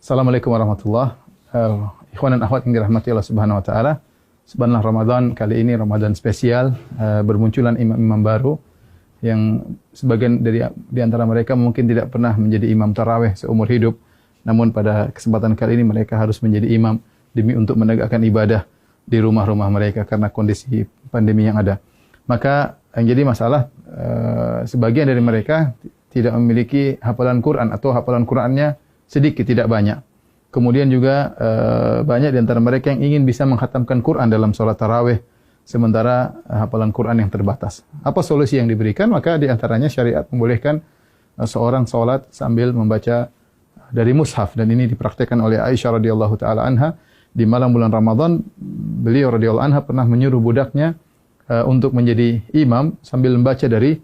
Assalamualaikum warahmatullahi wabarakatuh. Ikhwan dan akhwat yang dirahmati Allah Subhanahu wa taala. Subhanallah, Ramadan kali ini Ramadan spesial, bermunculan imam-imam baru yang sebagian di antara mereka mungkin tidak pernah menjadi imam tarawih seumur hidup. Namun pada kesempatan kali ini mereka harus menjadi imam demi untuk menegakkan ibadah di rumah-rumah mereka karena kondisi pandemi yang ada. Maka yang jadi masalah sebagian dari mereka tidak memiliki hafalan Quran atau hafalan Qurannya sedikit, tidak banyak. Kemudian juga banyak di antara mereka yang ingin bisa menghatamkan Quran dalam sholat tarawih, sementara hafalan Quran yang terbatas. Apa solusi yang diberikan? Maka di antaranya syariat membolehkan seorang sholat sambil membaca dari mushaf, dan ini dipraktikkan oleh Aisyah radhiyallahu taala anha di malam bulan Ramadan. Beliau radhiyallahu anha pernah menyuruh budaknya untuk menjadi imam sambil membaca dari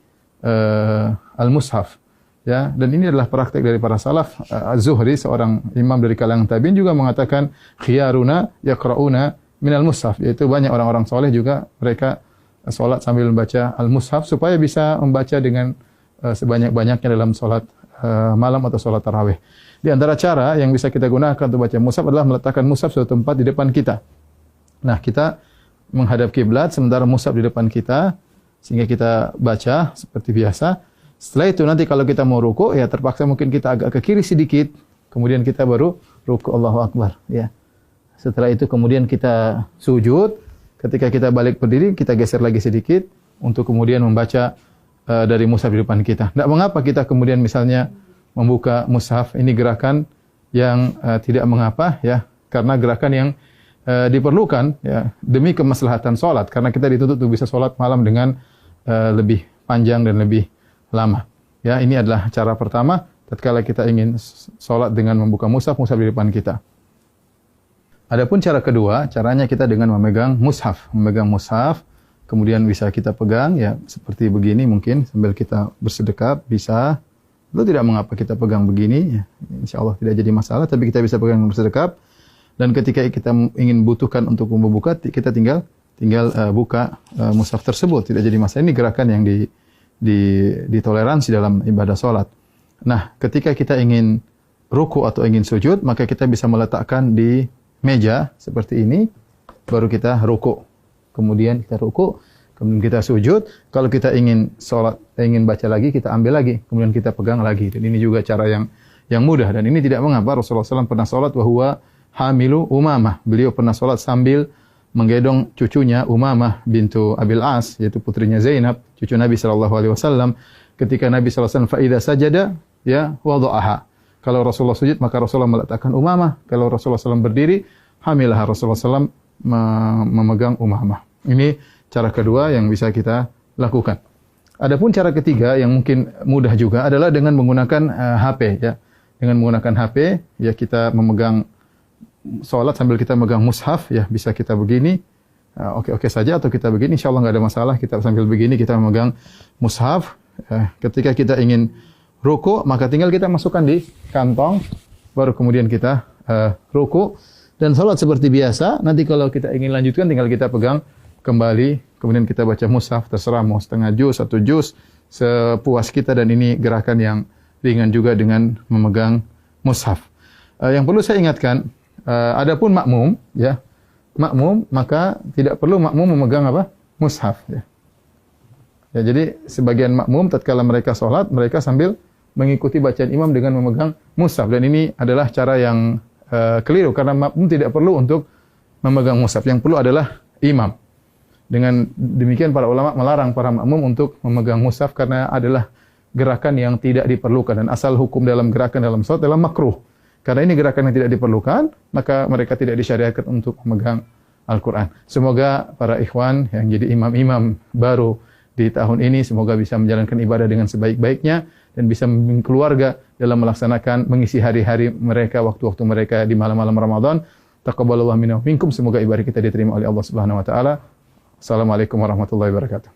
al-mushaf. Ya, dan ini adalah praktek dari para salaf. Az-Zuhri, seorang imam dari kalangan tabi'in, juga mengatakan khiyaruna yaqra'una minal mushaf, yaitu banyak orang-orang soleh juga mereka salat sambil membaca al-mushaf supaya bisa membaca dengan sebanyak-banyaknya dalam salat malam atau salat tarawih. Di antara cara yang bisa kita gunakan untuk baca mushaf adalah meletakkan mushaf suatu tempat di depan kita. Nah, kita menghadap kiblat sementara mushaf di depan kita sehingga kita baca seperti biasa. Setelah itu nanti kalau kita mau ruku, ya terpaksa mungkin kita agak ke kiri sedikit, kemudian kita baru ruku, Allahu Akbar, ya. Setelah itu kemudian kita sujud, ketika kita balik berdiri kita geser lagi sedikit untuk kemudian membaca dari mushaf di depan kita. Tidak mengapa kita kemudian misalnya membuka mushaf, ini gerakan yang tidak mengapa, ya, karena gerakan yang diperlukan, ya, demi kemaslahatan salat, karena kita dituntut untuk bisa salat malam dengan lebih panjang dan lebih lama. Ya, ini adalah cara pertama tatkala kita ingin salat dengan membuka mushaf di depan kita. Adapun cara kedua, caranya kita dengan memegang mushaf, kemudian bisa kita pegang, ya, seperti begini mungkin sambil kita bersedekap bisa. Itu tidak mengapa kita pegang begini, ya. Insyaallah tidak jadi masalah, tapi kita bisa pegang bersedekap, dan ketika kita ingin butuhkan untuk membuka, kita tinggal buka mushaf tersebut, tidak jadi masalah. Ini gerakan yang ditoleransi dalam ibadah salat. Nah, ketika kita ingin ruku atau ingin sujud, maka kita bisa meletakkan di meja seperti ini, baru kita ruku. Kemudian kita ruku, kemudian kita sujud. Kalau kita ingin salat, ingin baca lagi, kita ambil lagi, kemudian kita pegang lagi. Dan ini juga cara yang mudah, dan ini tidak mengapa. Rasulullah SAW pernah salat wa huwa hamilu Umamah. Beliau pernah salat sambil menggendong cucunya Umamah bintu Abil As, yaitu putrinya Zainab, cucu Nabi SAW. Ketika Nabi SAW fa idza sajada, ya, wada'aha. Kalau Rasulullah sujud, maka Rasulullah meletakkan Umamah. Kalau Rasulullah SAW berdiri, hamilah Rasulullah SAW memegang Umamah. Ini cara kedua yang bisa kita lakukan. Adapun cara ketiga yang mungkin mudah juga adalah dengan menggunakan HP, ya. Dengan menggunakan HP, ya, kita memegang salat sambil kita megang mushaf, ya, bisa kita begini, oke saja, atau kita begini, insyaallah nggak ada masalah. Kita sambil begini kita memegang mushaf. Ketika kita ingin ruku, maka tinggal kita masukkan di kantong, baru kemudian kita ruku dan salat seperti biasa. Nanti kalau kita ingin lanjutkan, tinggal kita pegang kembali, kemudian kita baca mushaf, terserah mau setengah juz, 1 juz, sepuas kita, dan ini gerakan yang ringan juga dengan memegang mushaf. Yang perlu saya ingatkan, adapun makmum, ya, maka tidak perlu makmum memegang apa? Mushaf, ya. Ya, jadi sebagian makmum tatkala mereka salat, mereka sambil mengikuti bacaan imam dengan memegang mushaf, dan ini adalah cara yang keliru, karena makmum tidak perlu untuk memegang mushaf. Yang perlu adalah imam. Dengan demikian para ulama melarang para makmum untuk memegang mushaf karena adalah gerakan yang tidak diperlukan, dan asal hukum dalam gerakan dalam salat adalah makruh. Karena ini gerakan yang tidak diperlukan, maka mereka tidak disyariatkan untuk memegang Al-Quran. Semoga para ikhwan yang jadi imam-imam baru di tahun ini, semoga bisa menjalankan ibadah dengan sebaik-baiknya, dan bisa membimbing keluarga dalam melaksanakan, mengisi hari-hari mereka, waktu-waktu mereka di malam-malam Ramadan. Taqabbalallahu minna wa minkum. Semoga ibadah kita diterima oleh Allah Subhanahu wa taala. Assalamualaikum warahmatullahi wabarakatuh.